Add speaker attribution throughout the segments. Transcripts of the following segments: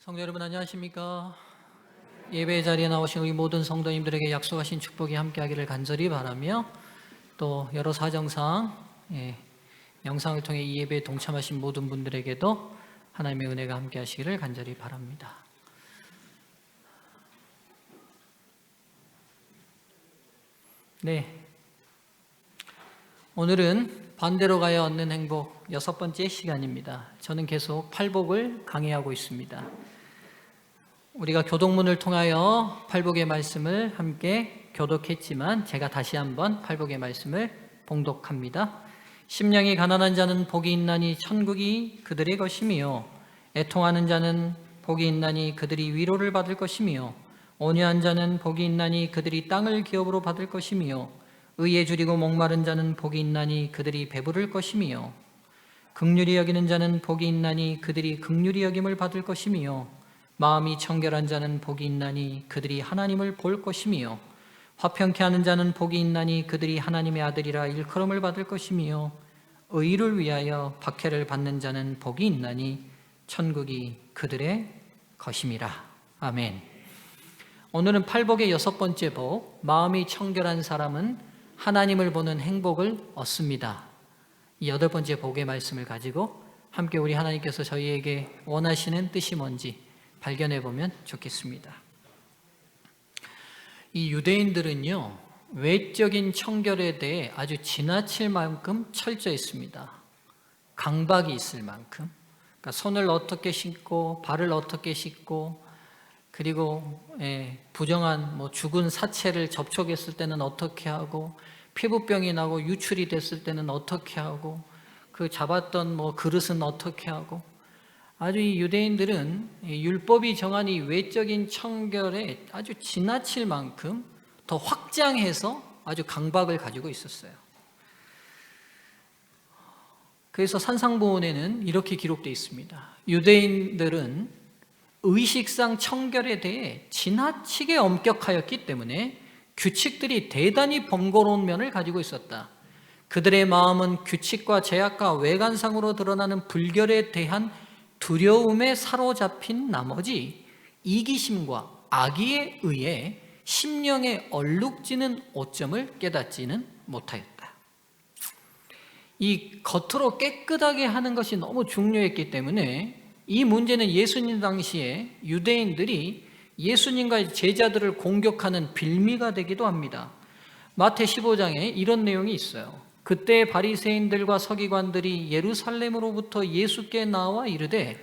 Speaker 1: 성도 여러분 안녕하십니까? 예배 자리에 나오신 우리 모든 성도님들에게 약속하신 축복이 함께하기를 간절히 바라며 또 여러 사정상 영상을 통해 이 예배에 동참하신 모든 분들에게도 하나님의 은혜가 함께하시기를 간절히 바랍니다. 오늘은 반대로 가야 얻는 행복 6번째 시간입니다. 저는 계속 팔복을 강의하고 있습니다. 우리가 교독문을 통하여 팔복의 말씀을 함께 교독했지만 제가 다시 한번 팔복의 말씀을 봉독합니다. 심령이 가난한 자는 복이 있나니 천국이 그들의 것이며 애통하는 자는 복이 있나니 그들이 위로를 받을 것이며 온유한 자는 복이 있나니 그들이 땅을 기업으로 받을 것이며 의에 줄이고 목마른 자는 복이 있나니 그들이 배부를 것이며 긍휼히 여기는 자는 복이 있나니 그들이 긍휼히 여김을 받을 것이며 마음이 청결한 자는 복이 있나니 그들이 하나님을 볼 것이며 화평케 하는 자는 복이 있나니 그들이 하나님의 아들이라 일컬음을 받을 것이며 의를 위하여 박해를 받는 자는 복이 있나니 천국이 그들의 것임이라. 아멘. 오늘은 팔복의 6번째 복, 마음이 청결한 사람은 하나님을 보는 행복을 얻습니다. 이 8번째 복의 말씀을 가지고 함께 우리 하나님께서 저희에게 원하시는 뜻이 뭔지 발견해 보면 좋겠습니다. 이 유대인들은요, 외적인 청결에 대해 아주 지나칠 만큼 철저했습니다. 강박이 있을 만큼. 그러니까 손을 어떻게 씻고 발을 어떻게 씻고 그리고 부정한 죽은 사체를 접촉했을 때는 어떻게 하고 피부병이 나고 유출이 됐을 때는 어떻게 하고 그 잡았던 그릇은 어떻게 하고 아주 이 유대인들은 율법이 정한 이 외적인 청결에 아주 지나칠 만큼 더 확장해서 아주 강박을 가지고 있었어요. 그래서 산상보훈에는 이렇게 기록되어 있습니다. 유대인들은 의식상 청결에 대해 지나치게 엄격하였기 때문에 규칙들이 대단히 번거로운 면을 가지고 있었다. 그들의 마음은 규칙과 제약과 외관상으로 드러나는 불결에 대한 두려움에 사로잡힌 나머지 이기심과 악의에 의해 심령에 얼룩지는 오점을 깨닫지는 못하였다. 이 겉으로 깨끗하게 하는 것이 너무 중요했기 때문에 이 문제는 예수님 당시에 유대인들이 예수님과 제자들을 공격하는 빌미가 되기도 합니다. 마태 15장에 이런 내용이 있어요. 그때 바리새인들과 서기관들이 예루살렘으로부터 예수께 나와 이르되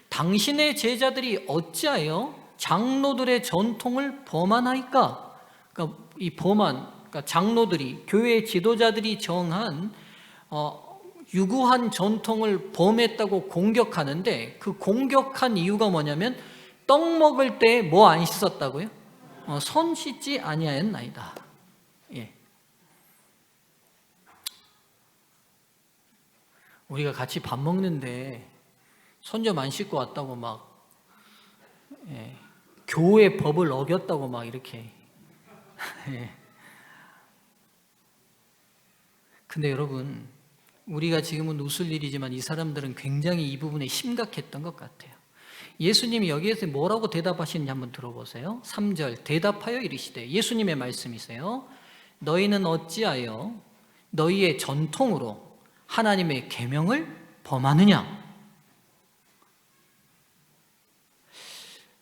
Speaker 1: 당신의 제자들이 어찌하여 장로들의 전통을 범하나이까? 그러니까 이 그러니까 장로들이 교회 지도자들이 정한 유구한 전통을 범했다고 공격하는데 그 공격한 이유가 뭐냐면 떡 먹을 때 뭐 안 씻었다고요? 손 씻지 아니하였나이다. 우리가 같이 밥 먹는데 손 좀 안 씻고 왔다고 막 교회 법을 어겼다고 막 이렇게 근데 여러분 우리가 지금은 웃을 일이지만 이 사람들은 굉장히 이 부분에 심각했던 것 같아요. 예수님이 여기에서 뭐라고 대답하시는지 한번 들어보세요. 3절 대답하여 이르시되 예수님의 말씀이세요. 너희는 어찌하여 너희의 전통으로 하나님의 계명을 범하느냐?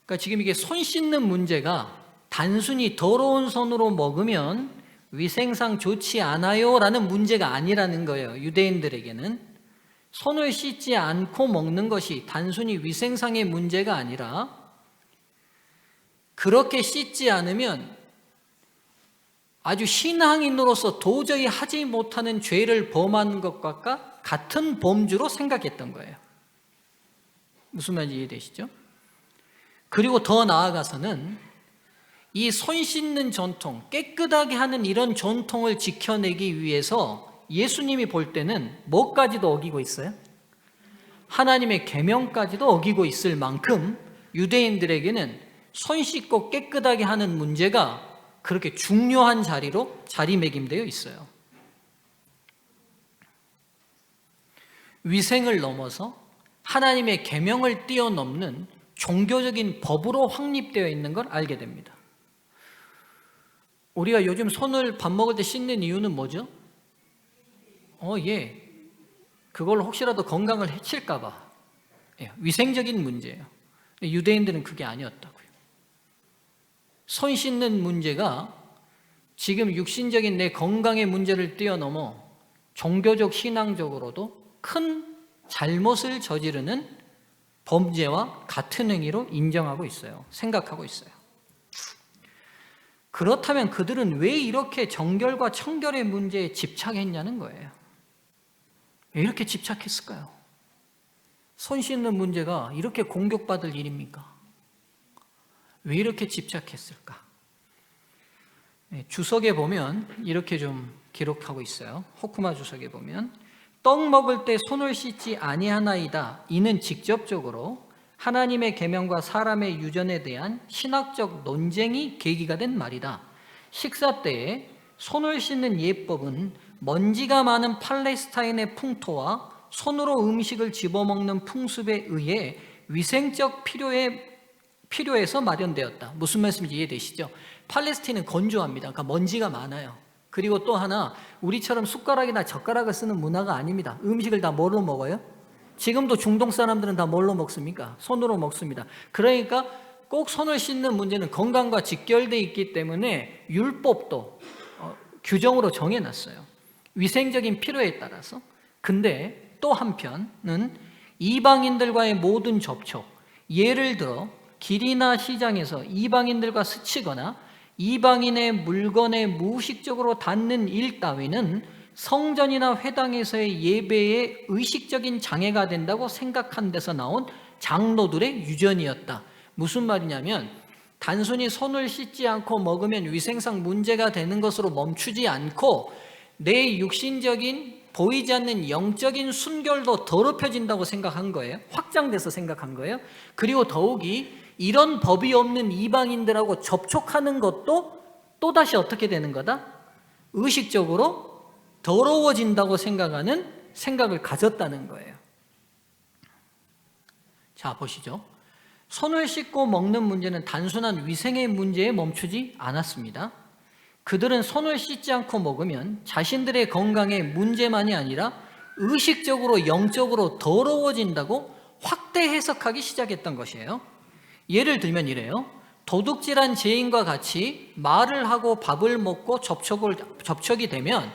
Speaker 1: 그러니까 지금 이게 손 씻는 문제가 단순히 더러운 손으로 먹으면 위생상 좋지 않아요 라는 문제가 아니라는 거예요. 유대인들에게는 손을 씻지 않고 먹는 것이 단순히 위생상의 문제가 아니라 그렇게 씻지 않으면 아주 신앙인으로서 도저히 하지 못하는 죄를 범한 것과 같은 범주로 생각했던 거예요. 무슨 말인지 이해되시죠? 그리고 더 나아가서는 이 손 씻는 전통, 깨끗하게 하는 이런 전통을 지켜내기 위해서 예수님이 볼 때는 뭐까지도 어기고 있어요? 하나님의 계명까지도 어기고 있을 만큼 유대인들에게는 손 씻고 깨끗하게 하는 문제가 그렇게 중요한 자리로 자리매김되어 있어요. 위생을 넘어서 하나님의 계명을 뛰어넘는 종교적인 법으로 확립되어 있는 걸 알게 됩니다. 우리가 요즘 손을 밥 먹을 때 씻는 이유는 뭐죠? 그걸로 혹시라도 건강을 해칠까 봐. 위생적인 문제예요. 유대인들은 그게 아니었다고요. 손 씻는 문제가 지금 육신적인 내 건강의 문제를 뛰어넘어 종교적 신앙적으로도 큰 잘못을 저지르는 범죄와 같은 행위로 인정하고 있어요. 생각하고 있어요. 그렇다면 그들은 왜 이렇게 정결과 청결의 문제에 집착했냐는 거예요. 왜 이렇게 집착했을까요? 손 씻는 문제가 이렇게 공격받을 일입니까? 왜 이렇게 집착했을까? 주석에 보면 이렇게 좀 기록하고 있어요. 호쿠마 주석에 보면 떡 먹을 때 손을 씻지 아니하나이다. 이는 직접적으로 하나님의 계명과 사람의 유전에 대한 신학적 논쟁이 계기가 된 말이다. 식사 때에 손을 씻는 예법은 먼지가 많은 팔레스타인의 풍토와 손으로 음식을 집어먹는 풍습에 의해 위생적 필요에서 마련되었다. 무슨 말씀인지 이해되시죠? 팔레스타인은 건조합니다. 그러니까 먼지가 많아요. 그리고 또 하나, 우리처럼 숟가락이나 젓가락을 쓰는 문화가 아닙니다. 음식을 다 뭘로 먹어요? 지금도 중동 사람들은 다 뭘로 먹습니까? 손으로 먹습니다. 그러니까 꼭 손을 씻는 문제는 건강과 직결되어 있기 때문에 율법도 규정으로 정해놨어요. 위생적인 필요에 따라서. 근데 또 한편은 이방인들과의 모든 접촉, 예를 들어 길이나 시장에서 이방인들과 스치거나 이방인의 물건에 무의식적으로 닿는 일 따위는 성전이나 회당에서의 예배에 의식적인 장애가 된다고 생각한 데서 나온 장로들의 유전이었다. 무슨 말이냐면 단순히 손을 씻지 않고 먹으면 위생상 문제가 되는 것으로 멈추지 않고 내 육신적인 보이지 않는 영적인 순결도 더럽혀진다고 생각한 거예요. 확장돼서 생각한 거예요. 그리고 더욱이 이런 법이 없는 이방인들하고 접촉하는 것도 또다시 어떻게 되는 거다? 의식적으로 더러워진다고 생각하는 생각을 가졌다는 거예요. 자, 보시죠. 손을 씻고 먹는 문제는 단순한 위생의 문제에 멈추지 않았습니다. 그들은 손을 씻지 않고 먹으면 자신들의 건강에 문제만이 아니라 의식적으로 영적으로 더러워진다고 확대 해석하기 시작했던 것이에요. 예를 들면 이래요. 도둑질한 죄인과 같이 말을 하고 밥을 먹고 접촉이 되면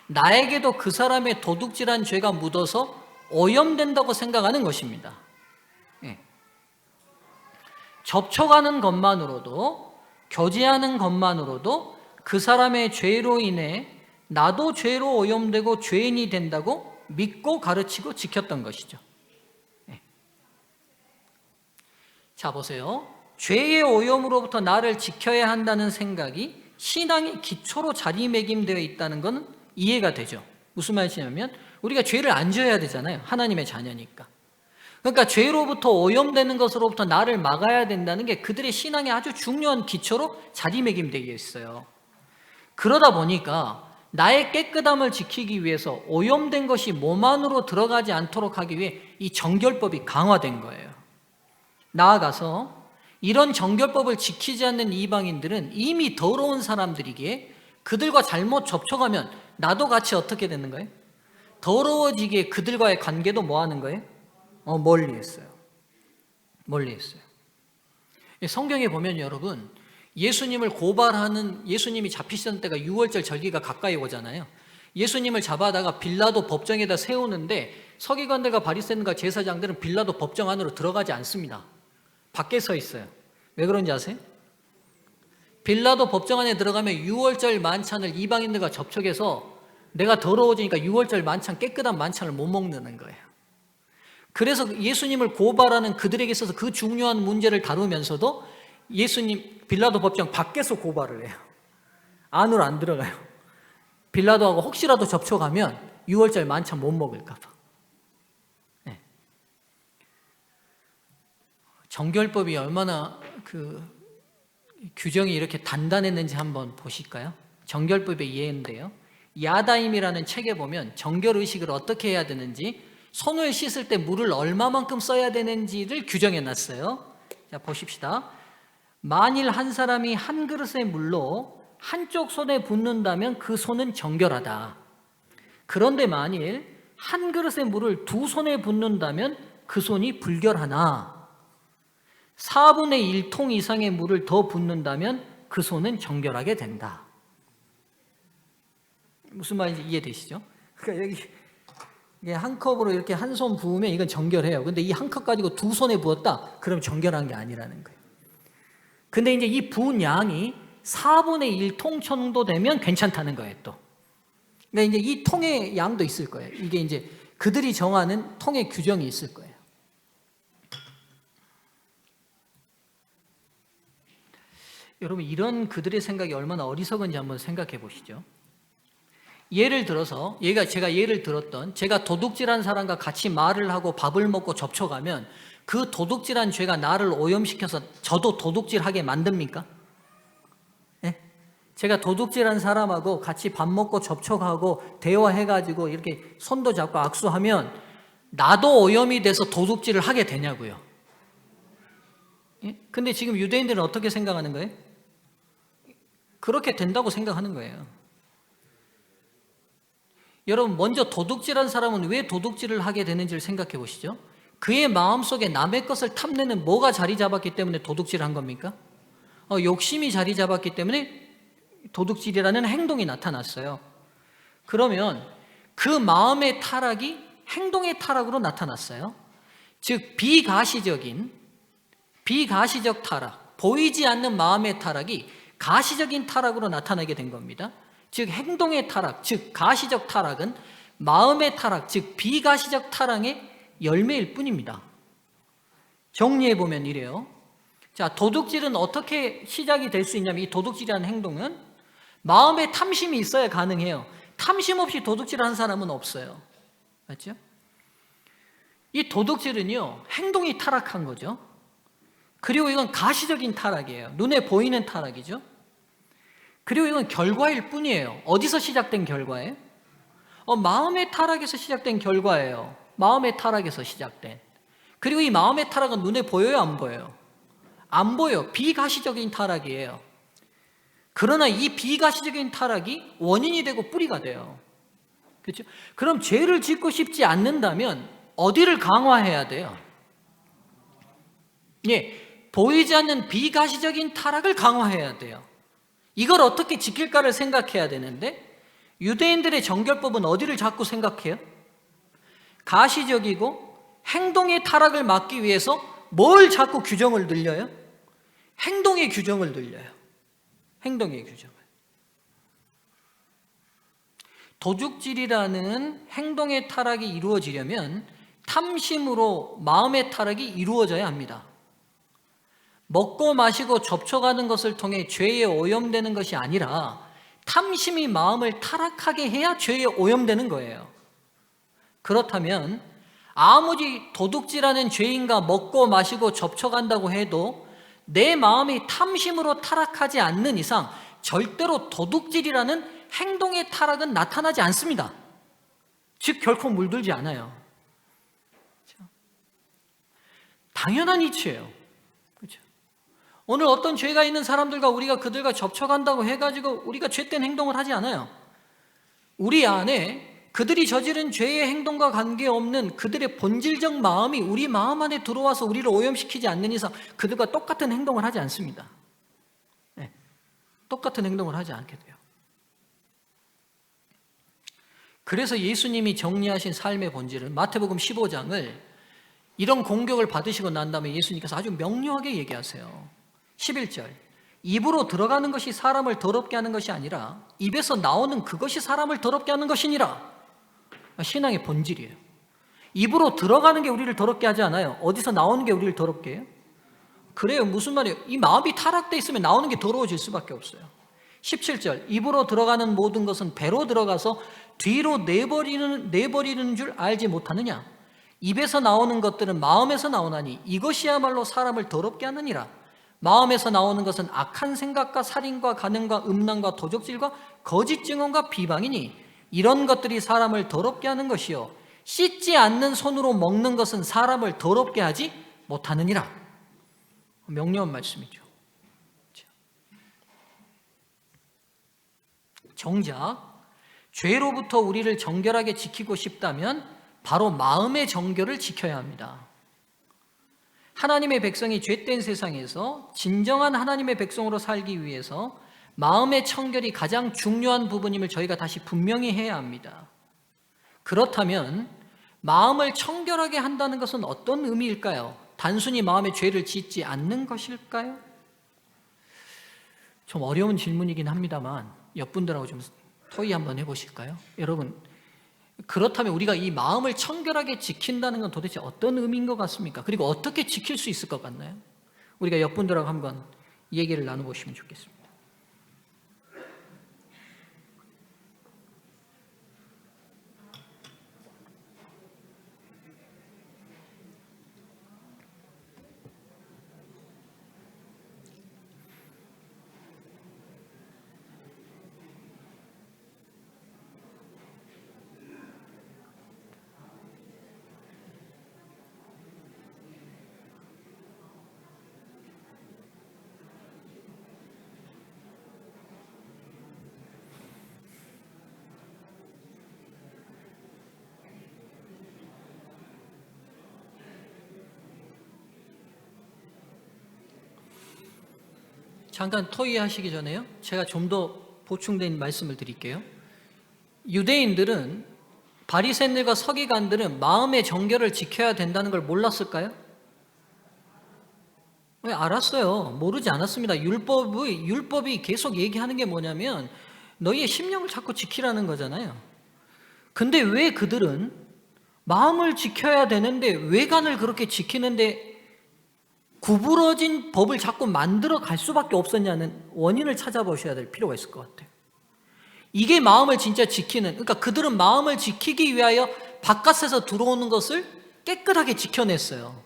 Speaker 1: 나에게도 그 사람의 도둑질한 죄가 묻어서 오염된다고 생각하는 것입니다. 접촉하는 것만으로도, 교제하는 것만으로도 그 사람의 죄로 인해 나도 죄로 오염되고 죄인이 된다고 믿고 가르치고 지켰던 것이죠. 자, 보세요. 죄의 오염으로부터 나를 지켜야 한다는 생각이 신앙의 기초로 자리매김되어 있다는 것은 이해가 되죠. 무슨 말이냐면 우리가 죄를 안 지어야 되잖아요. 하나님의 자녀니까. 그러니까 죄로부터 오염되는 것으로부터 나를 막아야 된다는 게 그들의 신앙의 아주 중요한 기초로 자리매김되어 있어요. 그러다 보니까 나의 깨끗함을 지키기 위해서 오염된 것이 몸 안으로 들어가지 않도록 하기 위해 이 정결법이 강화된 거예요. 나아가서 이런 정결법을 지키지 않는 이방인들은 이미 더러운 사람들이기에 그들과 잘못 접촉하면 나도 같이 어떻게 되는 거예요? 더러워지기에 그들과의 관계도 뭐 하는 거예요? 멀리했어요. 멀리했어요. 성경에 보면 여러분, 예수님을 고발하는, 예수님이 잡히시던 때가 6월절 절기가 가까이 오잖아요. 예수님을 잡아다가 빌라도 법정에다 세우는데 서기관들과 바리새인과 제사장들은 빌라도 법정 안으로 들어가지 않습니다. 밖에 서 있어요. 왜 그런지 아세요? 빌라도 법정 안에 들어가면 6월절 만찬을 이방인들과 접촉해서 내가 더러워지니까 6월절 만찬, 깨끗한 만찬을 못 먹는 거예요. 그래서 예수님을 고발하는 그들에게 있어서 그 중요한 문제를 다루면서도 예수님 빌라도 법정 밖에서 고발을 해요. 안으로 안 들어가요. 빌라도하고 혹시라도 접촉하면 6월절 만찬 못 먹을까 봐. 네. 정결법이 얼마나 규정이 이렇게 단단했는지 한번 보실까요? 정결법의 예인데요. 야다임이라는 책에 보면 정결의식을 어떻게 해야 되는지, 손을 씻을 때 물을 얼마만큼 써야 되는지를 규정해 놨어요. 자, 보십시다. 만일 한 사람이 한 그릇의 물로 한쪽 손에 붓는다면 그 손은 정결하다. 그런데 만일 한 그릇의 물을 두 손에 붓는다면 그 손이 불결하나 4분의 1통 이상의 물을 더 붓는다면 그 손은 정결하게 된다. 무슨 말인지 이해되시죠? 그러니까 여기 한 컵으로 이렇게 한 손 부으면 이건 정결해요. 근데 이 한 컵 가지고 두 손에 부었다? 그럼 정결한 게 아니라는 거예요. 근데 이제 이 부은 양이 4분의 1통 정도 되면 괜찮다는 거예요, 또. 그러니까 이제 이 통의 양도 있을 거예요. 이게 이제 그들이 정하는 통의 규정이 있을 거예요. 여러분, 이런 그들의 생각이 얼마나 어리석은지 한번 생각해 보시죠. 예를 들어서 제가 예를 들었던 제가 도둑질한 사람과 같이 말을 하고 밥을 먹고 접촉하면 그 도둑질한 죄가 나를 오염시켜서 저도 도둑질하게 만듭니까? 네? 제가 도둑질한 사람하고 같이 밥 먹고 접촉하고 대화해가지고 이렇게 손도 잡고 악수하면 나도 오염이 돼서 도둑질을 하게 되냐고요. 예? 근데 지금 유대인들은 어떻게 생각하는 거예요? 그렇게 된다고 생각하는 거예요. 여러분, 먼저 도둑질한 사람은 왜 도둑질을 하게 되는지를 생각해 보시죠. 그의 마음속에 남의 것을 탐내는 뭐가 자리 잡았기 때문에 도둑질을 한 겁니까? 욕심이 자리 잡았기 때문에 도둑질이라는 행동이 나타났어요. 그러면 그 마음의 타락이 행동의 타락으로 나타났어요. 즉 비가시적 타락, 보이지 않는 마음의 타락이 가시적인 타락으로 나타나게 된 겁니다. 즉 행동의 타락, 즉 가시적 타락은 마음의 타락, 즉 비가시적 타락의 열매일 뿐입니다. 정리해 보면 이래요. 자, 도둑질은 어떻게 시작이 될 수 있냐면 이 도둑질이라는 행동은 마음에 탐심이 있어야 가능해요. 탐심 없이 도둑질하는 사람은 없어요. 맞죠? 이 도둑질은요, 행동이 타락한 거죠. 그리고 이건 가시적인 타락이에요. 눈에 보이는 타락이죠. 그리고 이건 결과일 뿐이에요. 어디서 시작된 결과예요? 마음의 타락에서 시작된 결과예요. 마음의 타락에서 시작된. 그리고 이 마음의 타락은 눈에 보여요, 안 보여요? 안 보여. 비가시적인 타락이에요. 그러나 이 비가시적인 타락이 원인이 되고 뿌리가 돼요. 그렇죠? 그럼 죄를 짓고 싶지 않는다면 어디를 강화해야 돼요? 예, 보이지 않는 비가시적인 타락을 강화해야 돼요. 이걸 어떻게 지킬까를 생각해야 되는데 유대인들의 정결법은 어디를 자꾸 생각해요? 가시적이고 행동의 타락을 막기 위해서 뭘 자꾸 규정을 늘려요? 행동의 규정을 늘려요. 행동의 규정을. 도둑질이라는 행동의 타락이 이루어지려면 탐심으로 마음의 타락이 이루어져야 합니다. 먹고 마시고 접촉하는 것을 통해 죄에 오염되는 것이 아니라 탐심이 마음을 타락하게 해야 죄에 오염되는 거예요. 그렇다면 아무리 도둑질하는 죄인과 먹고 마시고 접촉한다고 해도 내 마음이 탐심으로 타락하지 않는 이상 절대로 도둑질이라는 행동의 타락은 나타나지 않습니다. 즉 결코 물들지 않아요. 당연한 이치예요. 그렇죠? 오늘 어떤 죄가 있는 사람들과 우리가 그들과 접촉한다고 해가지고 우리가 죄된 행동을 하지 않아요. 우리 안에 그들이 저지른 죄의 행동과 관계없는 그들의 본질적 마음이 우리 마음 안에 들어와서 우리를 오염시키지 않는 이상 그들과 똑같은 행동을 하지 않습니다. 네, 똑같은 행동을 하지 않게 돼요. 그래서 예수님이 정리하신 삶의 본질은 마태복음 15장을 이런 공격을 받으시고 난 다음에 예수님께서 아주 명료하게 얘기하세요. 11절, 입으로 들어가는 것이 사람을 더럽게 하는 것이 아니라 입에서 나오는 그것이 사람을 더럽게 하는 것이니라. 신앙의 본질이에요. 입으로 들어가는 게 우리를 더럽게 하지 않아요. 어디서 나오는 게 우리를 더럽게 해요? 그래요. 무슨 말이에요? 이 마음이 타락돼 있으면 나오는 게 더러워질 수밖에 없어요. 17절, 입으로 들어가는 모든 것은 배로 들어가서 뒤로 내버리는 줄 알지 못하느냐? 입에서 나오는 것들은 마음에서 나오나니 이것이야말로 사람을 더럽게 하느니라. 마음에서 나오는 것은 악한 생각과 살인과 간음과 음란과 도적질과 거짓 증언과 비방이니 이런 것들이 사람을 더럽게 하는 것이요 씻지 않는 손으로 먹는 것은 사람을 더럽게 하지 못하느니라. 명료한 말씀이죠. 정작 죄로부터 우리를 정결하게 지키고 싶다면 바로 마음의 정결을 지켜야 합니다. 하나님의 백성이 죄된 세상에서 진정한 하나님의 백성으로 살기 위해서 마음의 청결이 가장 중요한 부분임을 저희가 다시 분명히 해야 합니다. 그렇다면 마음을 청결하게 한다는 것은 어떤 의미일까요? 단순히 마음에 죄를 짓지 않는 것일까요? 좀 어려운 질문이긴 합니다만 옆분들하고 좀 토의 한번 해보실까요? 여러분, 그렇다면 우리가 이 마음을 청결하게 지킨다는 건 도대체 어떤 의미인 것 같습니까? 그리고 어떻게 지킬 수 있을 것 같나요? 우리가 옆분들하고 한번 얘기를 나눠보시면 좋겠습니다. 잠깐 토의하시기 전에요. 제가 좀 더 보충된 말씀을 드릴게요. 유대인들은 바리새인들과 서기관들은 마음의 정결을 지켜야 된다는 걸 몰랐을까요? 왜 알았어요? 모르지 않았습니다. 율법이 계속 얘기하는 게 뭐냐면 너희의 심령을 자꾸 지키라는 거잖아요. 근데 왜 그들은 마음을 지켜야 되는데 외관을 그렇게 지키는데 구부러진 법을 자꾸 만들어 갈 수밖에 없었냐는 원인을 찾아보셔야 될 필요가 있을 것 같아요. 이게 마음을 진짜 지키는, 그러니까 그들은 마음을 지키기 위하여 바깥에서 들어오는 것을 깨끗하게 지켜냈어요.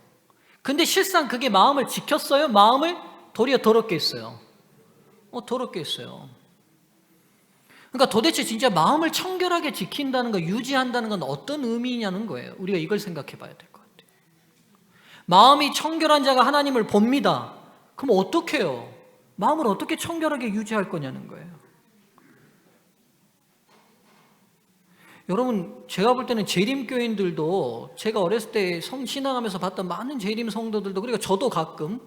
Speaker 1: 근데 실상 그게 마음을 지켰어요? 마음을 도리어 더럽게 했어요. 더럽게 했어요. 그러니까 도대체 진짜 마음을 청결하게 지킨다는 거, 유지한다는 건 어떤 의미냐는 거예요. 우리가 이걸 생각해 봐야 될 것 같아요. 마음이 청결한 자가 하나님을 봅니다. 그럼 어떻게 해요? 마음을 어떻게 청결하게 유지할 거냐는 거예요. 여러분, 제가 볼 때는 재림교인들도 제가 어렸을 때 신앙하면서 봤던 많은 재림 성도들도, 그리고 저도 가끔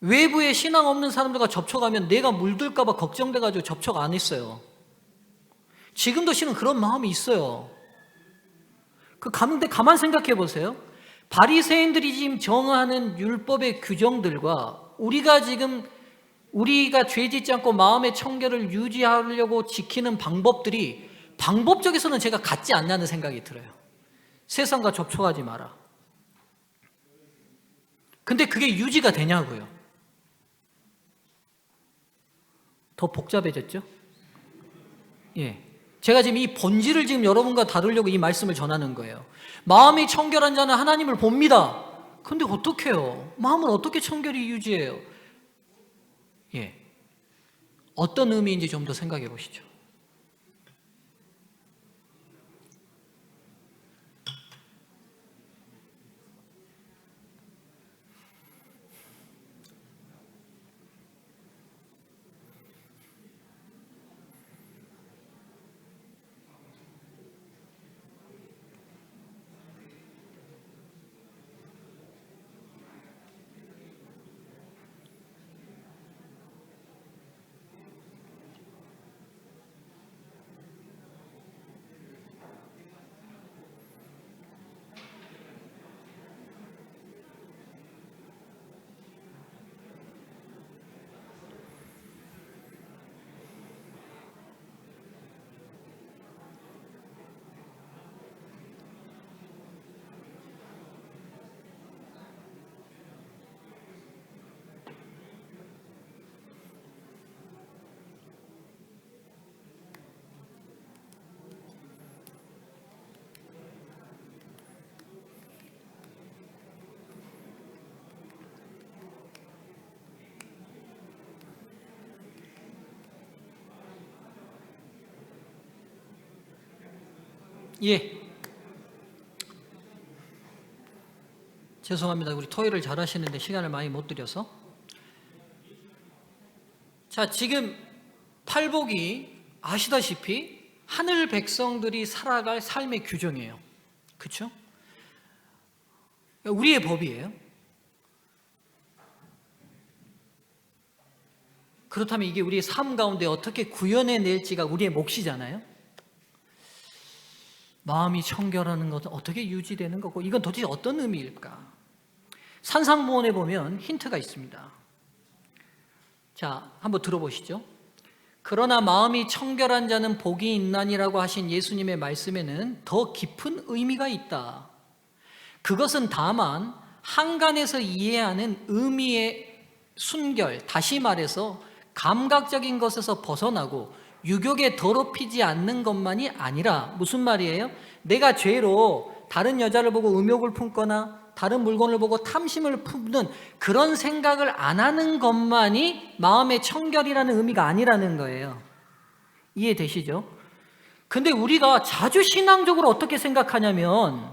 Speaker 1: 외부에 신앙 없는 사람들과 접촉하면 내가 물들까 봐 걱정돼가지고 접촉 안 했어요. 지금도 실은 그런 마음이 있어요. 근데 가만 생각해 보세요. 바리새인들이 지금 정하는 율법의 규정들과 우리가 죄 짓지 않고 마음의 청결을 유지하려고 지키는 방법들이 방법적에서는 제가 같지 않냐는 생각이 들어요. 세상과 접촉하지 마라. 근데 그게 유지가 되냐고요. 더 복잡해졌죠? 예. 제가 지금 이 본질을 지금 여러분과 다루려고 이 말씀을 전하는 거예요. 마음이 청결한 자는 하나님을 봅니다. 근데 어떻게 해요? 마음을 어떻게 청결히 유지해요? 예. 어떤 의미인지 좀 더 생각해 보시죠. 예. 죄송합니다. 우리 토요일을 잘 하시는데 시간을 많이 못 드려서. 자, 지금 팔복이 아시다시피 하늘 백성들이 살아갈 삶의 규정이에요. 그렇죠? 우리의 법이에요. 그렇다면 이게 우리의 삶 가운데 어떻게 구현해낼지가 우리의 몫이잖아요. 마음이 청결하는 것은 어떻게 유지되는 거고, 이건 도대체 어떤 의미일까? 산상보원에 보면 힌트가 있습니다. 자, 한번 들어보시죠. 그러나 마음이 청결한 자는 복이 있나니라고 하신 예수님의 말씀에는 더 깊은 의미가 있다. 그것은 다만 한간에서 이해하는 의미의 순결, 다시 말해서 감각적인 것에서 벗어나고 유욕에 더럽히지 않는 것만이 아니라, 무슨 말이에요? 내가 죄로 다른 여자를 보고 음욕을 품거나 다른 물건을 보고 탐심을 품는 그런 생각을 안 하는 것만이 마음의 청결이라는 의미가 아니라는 거예요. 이해되시죠? 근데 우리가 자주 신앙적으로 어떻게 생각하냐면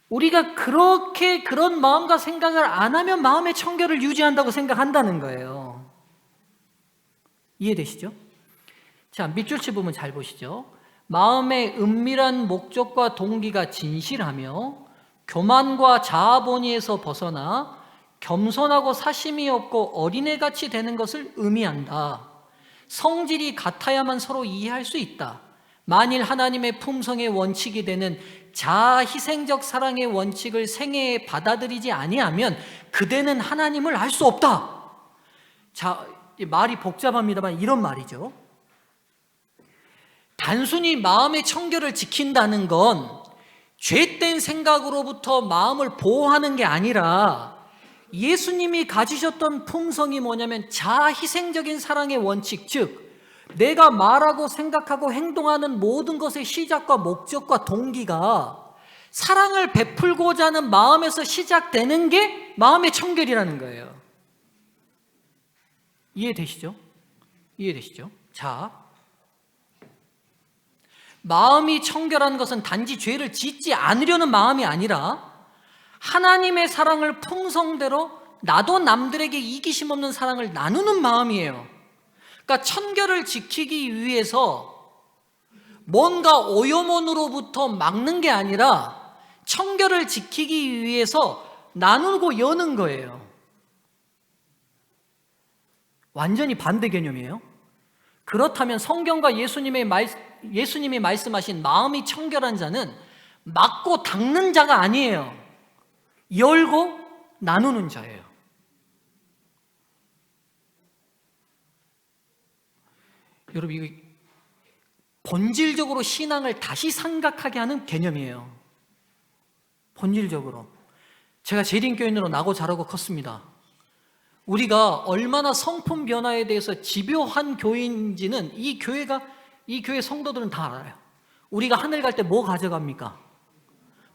Speaker 1: 우리가 그렇게 그런 마음과 생각을 안 하면 마음의 청결을 유지한다고 생각한다는 거예요. 이해되시죠? 자, 밑줄 짚으면 잘 보시죠. 마음의 은밀한 목적과 동기가 진실하며 교만과 자아본의에서 벗어나 겸손하고 사심이 없고 어린애같이 되는 것을 의미한다. 성질이 같아야만 서로 이해할 수 있다. 만일 하나님의 품성의 원칙이 되는 자아희생적 사랑의 원칙을 생애에 받아들이지 아니하면 그대는 하나님을 알 수 없다. 자, 말이 복잡합니다만 이런 말이죠. 단순히 마음의 청결을 지킨다는 건 죄된 생각으로부터 마음을 보호하는 게 아니라 예수님이 가지셨던 품성이 뭐냐면 자아희생적인 사랑의 원칙, 즉 내가 말하고 생각하고 행동하는 모든 것의 시작과 목적과 동기가 사랑을 베풀고자 하는 마음에서 시작되는 게 마음의 청결이라는 거예요. 이해되시죠? 자, 마음이 청결한 것은 단지 죄를 짓지 않으려는 마음이 아니라 하나님의 사랑을 품성대로 나도 남들에게 이기심 없는 사랑을 나누는 마음이에요. 그러니까 청결을 지키기 위해서 뭔가 오염원으로부터 막는 게 아니라 청결을 지키기 위해서 나누고 여는 거예요. 완전히 반대 개념이에요. 그렇다면 성경과 예수님이 말씀하신 마음이 청결한 자는 막고 닦는 자가 아니에요. 열고 나누는 자예요. 여러분, 이거 본질적으로 신앙을 다시 생각하게 하는 개념이에요. 본질적으로. 제가 재림교인으로 나고 자라고 컸습니다. 우리가 얼마나 성품 변화에 대해서 집요한 교회인지는 이 교회 성도들은 다 알아요. 우리가 하늘 갈 때 뭐 가져갑니까?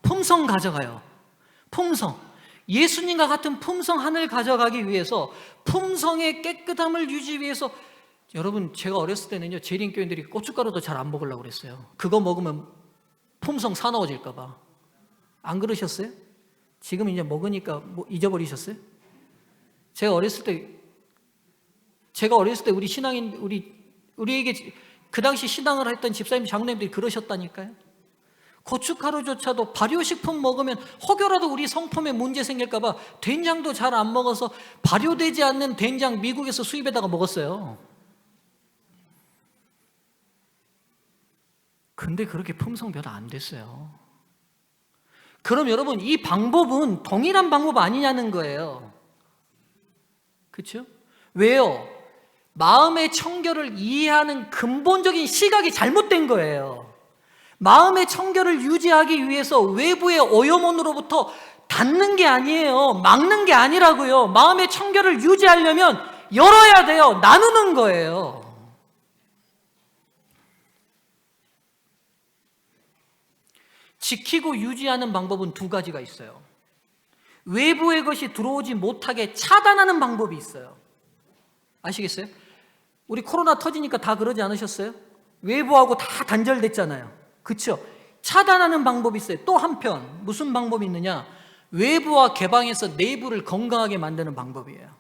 Speaker 1: 품성 가져가요. 품성. 예수님과 같은 품성 하늘 가져가기 위해서 품성의 깨끗함을 유지 위해서, 여러분, 제가 어렸을 때는요, 재림교인들이 고춧가루도 잘 안 먹으려고 그랬어요. 그거 먹으면 품성 사나워질까 봐. 안 그러셨어요? 지금 이제 먹으니까 뭐 잊어버리셨어요? 제가 어렸을 때 우리에게 그 당시 신앙을 했던 집사님, 장로님들이 그러셨다니까요. 고춧가루조차도 발효식품 먹으면 혹여라도 우리 성품에 문제 생길까 봐 된장도 잘 안 먹어서 발효되지 않는 된장 미국에서 수입에다가 먹었어요. 근데 그렇게 품성 별로 안 됐어요. 그럼 여러분, 이 방법은 동일한 방법 아니냐는 거예요. 그렇죠? 왜요? 마음의 청결을 이해하는 근본적인 시각이 잘못된 거예요. 마음의 청결을 유지하기 위해서 외부의 오염원으로부터 닫는 게 아니에요. 막는 게 아니라고요. 마음의 청결을 유지하려면 열어야 돼요. 나누는 거예요. 지키고 유지하는 방법은 두 가지가 있어요. 외부의 것이 들어오지 못하게 차단하는 방법이 있어요. 아시겠어요? 우리 코로나 터지니까 다 그러지 않으셨어요? 외부하고 다 단절됐잖아요. 그렇죠? 차단하는 방법이 있어요. 또 한편 무슨 방법이 있느냐? 외부와 개방해서 내부를 건강하게 만드는 방법이에요.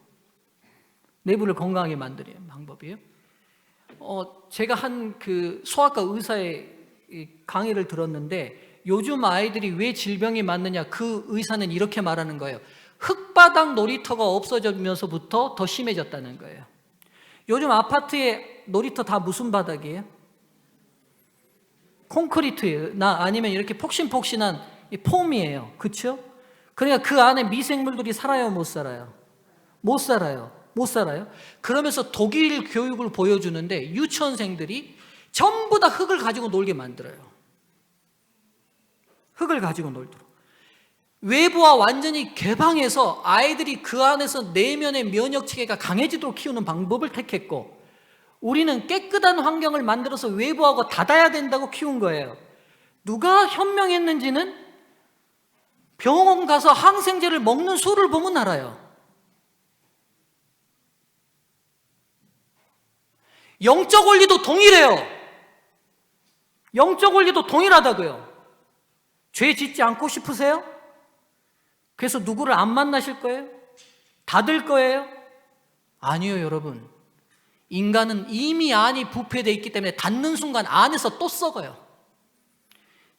Speaker 1: 내부를 건강하게 만드는 방법이에요. 제가 한 그 소아과 의사의 강의를 들었는데 요즘 아이들이 왜 질병이 많느냐, 그 의사는 이렇게 말하는 거예요. 흙바닥 놀이터가 없어지면서부터 더 심해졌다는 거예요. 요즘 아파트에 놀이터 다 무슨 바닥이에요? 콘크리트나 아니면 이렇게 폭신폭신한 폼이에요. 그렇죠? 그러니까 그 안에 미생물들이 살아요, 못 살아요? 못 살아요. 못 살아요. 그러면서 독일 교육을 보여주는데 유치원생들이 전부 다 흙을 가지고 놀게 만들어요. 흙을 가지고 놀도록. 외부와 완전히 개방해서 아이들이 그 안에서 내면의 면역체계가 강해지도록 키우는 방법을 택했고, 우리는 깨끗한 환경을 만들어서 외부하고 닫아야 된다고 키운 거예요. 누가 현명했는지는 병원 가서 항생제를 먹는 수를 보면 알아요. 영적 원리도 동일해요. 영적 원리도 동일하다고요. 죄 짓지 않고 싶으세요? 그래서 누구를 안 만나실 거예요? 닫을 거예요? 아니요, 여러분. 인간은 이미 안이 부패되어 있기 때문에 닫는 순간 안에서 또 썩어요.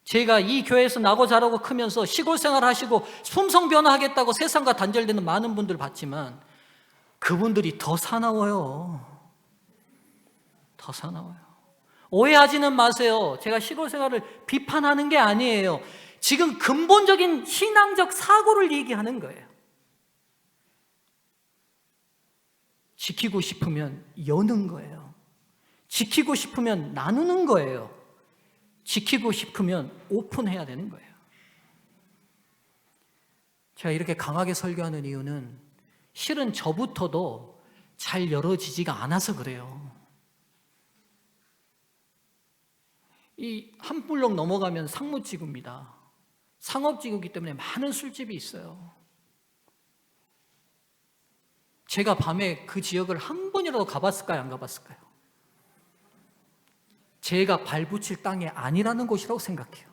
Speaker 1: 제가 이 교회에서 나고 자라고 크면서 시골 생활 하시고 품성 변화하겠다고 세상과 단절되는 많은 분들 봤지만 그분들이 더 사나워요. 더 사나워요. 오해하지는 마세요. 제가 시골 생활을 비판하는 게 아니에요. 지금 근본적인 신앙적 사고를 얘기하는 거예요. 지키고 싶으면 여는 거예요. 지키고 싶으면 나누는 거예요. 지키고 싶으면 오픈해야 되는 거예요. 제가 이렇게 강하게 설교하는 이유는 실은 저부터도 잘 열어지지가 않아서 그래요. 이 한 블록 넘어가면 상무지구입니다. 상업지구이기 때문에 많은 술집이 있어요. 제가 밤에 그 지역을 한 번이라도 가봤을까요? 안 가봤을까요? 제가 발붙일 땅이 아니라는 곳이라고 생각해요.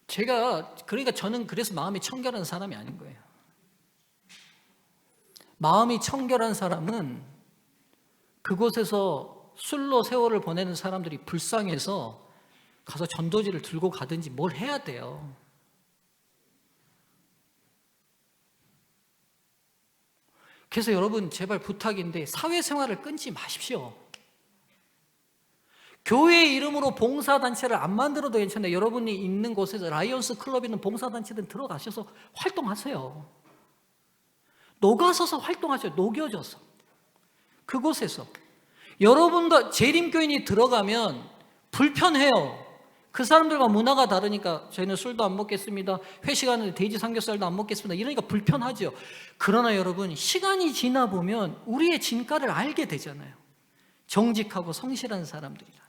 Speaker 1: 그러니까 저는 그래서 마음이 청결한 사람이 아닌 거예요. 마음이 청결한 사람은 그곳에서 술로 세월을 보내는 사람들이 불쌍해서 가서 전도지를 들고 가든지 뭘 해야 돼요. 그래서 여러분 제발 부탁인데 사회생활을 끊지 마십시오. 교회의 이름으로 봉사단체를 안 만들어도 괜찮아요. 여러분이 있는 곳에서 라이온스 클럽에 있는 봉사단체든 들어가셔서 활동하세요. 녹아서서 활동하세요. 녹여져서. 그곳에서. 여러분과 재림교인이 들어가면 불편해요. 그 사람들과 문화가 다르니까 저희는 술도 안 먹겠습니다. 회식하는데 돼지 삼겹살도 안 먹겠습니다. 이러니까 불편하죠. 그러나 여러분 시간이 지나 보면 우리의 진가를 알게 되잖아요. 정직하고 성실한 사람들이라.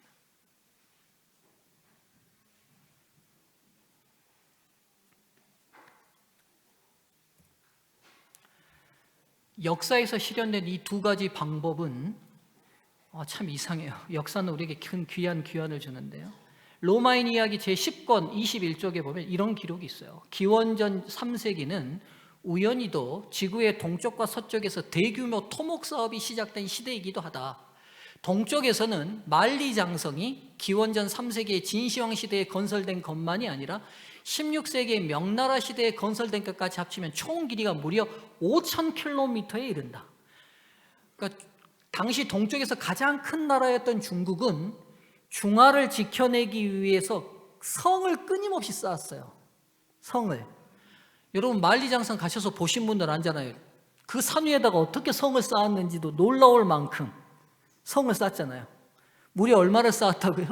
Speaker 1: 역사에서 실현된 이 두 가지 방법은 참 이상해요. 역사는 우리에게 큰 귀한 귀환을 주는데요. 로마인 이야기 제10권 21쪽에 보면 이런 기록이 있어요. 기원전 3세기는 우연히도 지구의 동쪽과 서쪽에서 대규모 토목 사업이 시작된 시대이기도 하다. 동쪽에서는 만리장성이 기원전 3세기의 진시황 시대에 건설된 것만이 아니라 16세기의 명나라 시대에 건설된 것까지 합치면 총 길이가 무려 5,000km에 이른다. 그러니까 당시 동쪽에서 가장 큰 나라였던 중국은 중화를 지켜내기 위해서 성을 끊임없이 쌓았어요. 성을. 여러분 만리장성 가셔서 보신 분들 알잖아요. 그 산 위에다가 어떻게 성을 쌓았는지도 놀라울 만큼 성을 쌓았잖아요. 무려 얼마를 쌓았다고요?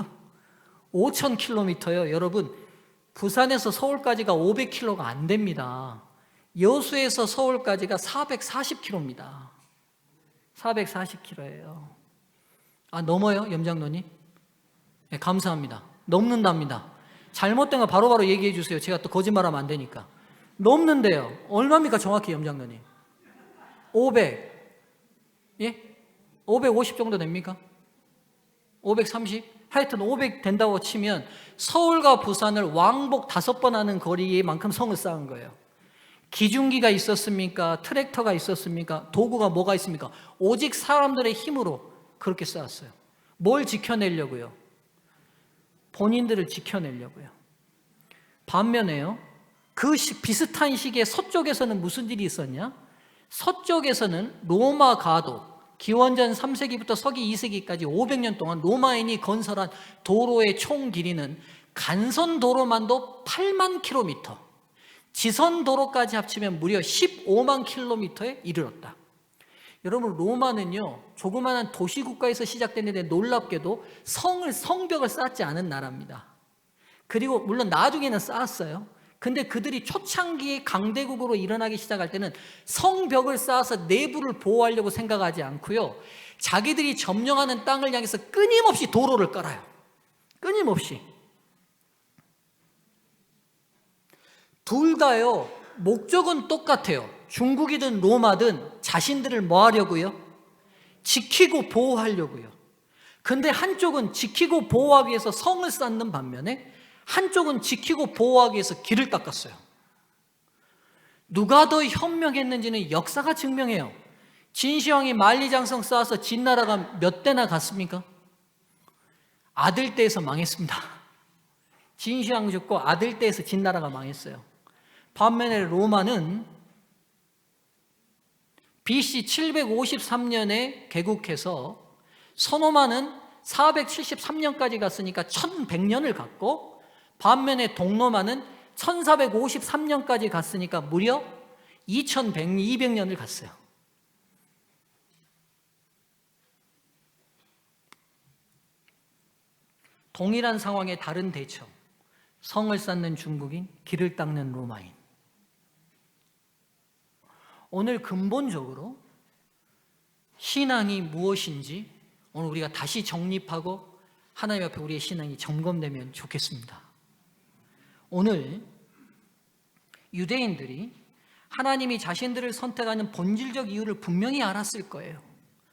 Speaker 1: 5,000km요. 여러분 부산에서 서울까지가 500km가 안 됩니다. 여수에서 서울까지가 440km입니다. 440km예요. 넘어요? 염장로님? 네, 감사합니다. 넘는답니다. 잘못된 거 바로바로 얘기해 주세요. 제가 또 거짓말하면 안 되니까. 넘는데요. 얼마입니까 정확히 염장로님? 500. 예? 550 정도 됩니까? 530? 하여튼 500 된다고 치면 서울과 부산을 왕복 5번 하는 거리만큼 성을 쌓은 거예요. 기중기가 있었습니까? 트랙터가 있었습니까? 도구가 뭐가 있습니까? 오직 사람들의 힘으로 그렇게 쌓았어요. 뭘 지켜내려고요? 본인들을 지켜내려고요. 반면에요, 그 비슷한 시기에 서쪽에서는 무슨 일이 있었냐? 서쪽에서는 로마 가도, 기원전 3세기부터 서기 2세기까지 500년 동안 로마인이 건설한 도로의 총 길이는 간선 도로만도 8만 킬로미터, 지선 도로까지 합치면 무려 15만 킬로미터에 이르렀다. 여러분, 로마는요, 조그마한 도시국가에서 시작됐는데 놀랍게도 성벽을 쌓지 않은 나라입니다. 그리고 물론 나중에는 쌓았어요. 근데 그들이 초창기에 강대국으로 일어나기 시작할 때는 성벽을 쌓아서 내부를 보호하려고 생각하지 않고요, 자기들이 점령하는 땅을 향해서 끊임없이 도로를 깔아요. 끊임없이. 둘 다요, 목적은 똑같아요. 중국이든 로마든 자신들을 뭐 하려고요? 지키고 보호하려고요. 근데 한쪽은 지키고 보호하기 위해서 성을 쌓는 반면에 한쪽은 지키고 보호하기 위해서 길을 닦았어요. 누가 더 현명했는지는 역사가 증명해요. 진시황이 만리장성 쌓아서 진나라가 몇 대나 갔습니까? 아들 때에서 망했습니다. 진시황 죽고 아들 때에서 진나라가 망했어요. 반면에 로마는 BC 753년에 개국해서 서노마는 473년까지 갔으니까 1100년을 갔고, 반면에 동로마는 1453년까지 갔으니까 무려 200년을 갔어요. 동일한 상황의 다른 대처. 성을 쌓는 중국인, 길을 닦는 로마인. 오늘 근본적으로 신앙이 무엇인지 오늘 우리가 다시 정립하고 하나님 앞에 우리의 신앙이 점검되면 좋겠습니다. 오늘 유대인들이 하나님이 자신들을 선택하는 본질적 이유를 분명히 알았을 거예요.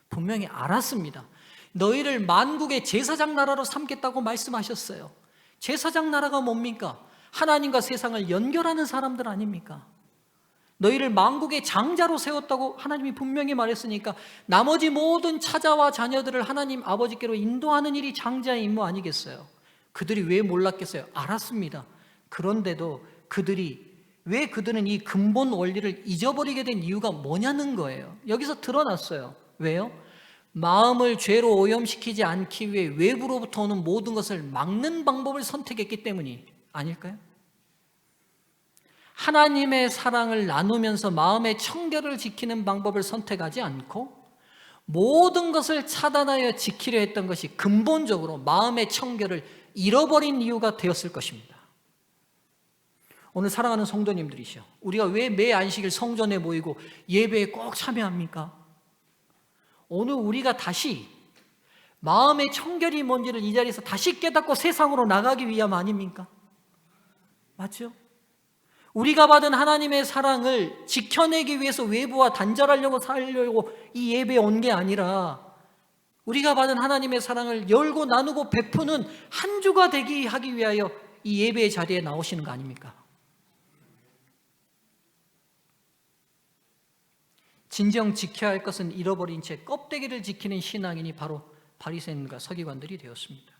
Speaker 1: 분명히 알았습니다. 너희를 만국의 제사장 나라로 삼겠다고 말씀하셨어요. 제사장 나라가 뭡니까? 하나님과 세상을 연결하는 사람들 아닙니까? 너희를 만국의 장자로 세웠다고 하나님이 분명히 말했으니까 나머지 모든 처자와 자녀들을 하나님 아버지께로 인도하는 일이 장자의 임무 아니겠어요? 그들이 왜 몰랐겠어요? 알았습니다. 그런데도 왜 그들은 이 근본 원리를 잊어버리게 된 이유가 뭐냐는 거예요. 여기서 드러났어요. 왜요? 마음을 죄로 오염시키지 않기 위해 외부로부터 오는 모든 것을 막는 방법을 선택했기 때문이 아닐까요? 하나님의 사랑을 나누면서 마음의 청결을 지키는 방법을 선택하지 않고 모든 것을 차단하여 지키려 했던 것이 근본적으로 마음의 청결을 잃어버린 이유가 되었을 것입니다. 오늘 사랑하는 성도님들이시여, 우리가 왜 매 안식일 성전에 모이고 예배에 꼭 참여합니까? 오늘 우리가 다시 마음의 청결이 뭔지를 이 자리에서 다시 깨닫고 세상으로 나가기 위함 아닙니까? 맞죠? 우리가 받은 하나님의 사랑을 지켜내기 위해서 외부와 단절하려고 살려고 이 예배에 온 게 아니라 우리가 받은 하나님의 사랑을 열고 나누고 베푸는 한 주가 되게 하기 위하여 이 예배의 자리에 나오시는 거 아닙니까? 진정 지켜야 할 것은 잃어버린 채 껍데기를 지키는 신앙인이 바로 바리새인과 서기관들이 되었습니다.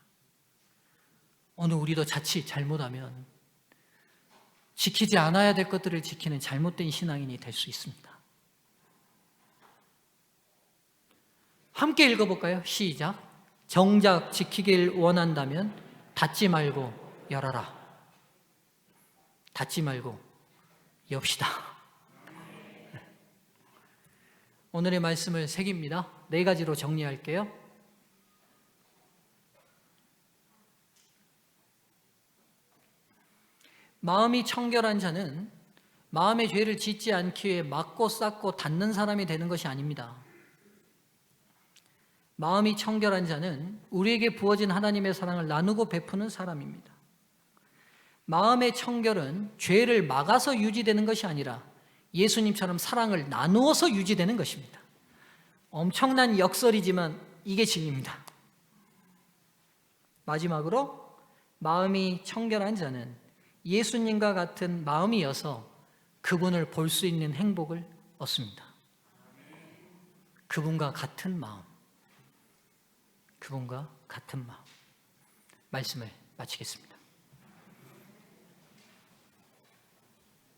Speaker 1: 오늘 우리도 자칫 잘못하면 지키지 않아야 될 것들을 지키는 잘못된 신앙인이 될 수 있습니다. 함께 읽어볼까요? 시작. 정작 지키길 원한다면 닫지 말고 열어라. 닫지 말고 엽시다. 오늘의 말씀을 새깁니다. 4가지로 정리할게요. 마음이 청결한 자는 마음의 죄를 짓지 않기 위해 막고 쌓고 닫는 사람이 되는 것이 아닙니다. 마음이 청결한 자는 우리에게 부어진 하나님의 사랑을 나누고 베푸는 사람입니다. 마음의 청결은 죄를 막아서 유지되는 것이 아니라 예수님처럼 사랑을 나누어서 유지되는 것입니다. 엄청난 역설이지만 이게 진리입니다. 마지막으로 마음이 청결한 자는 예수님과 같은 마음이어서 그분을 볼 수 있는 행복을 얻습니다. 그분과 같은 마음. 그분과 같은 마음. 말씀을 마치겠습니다.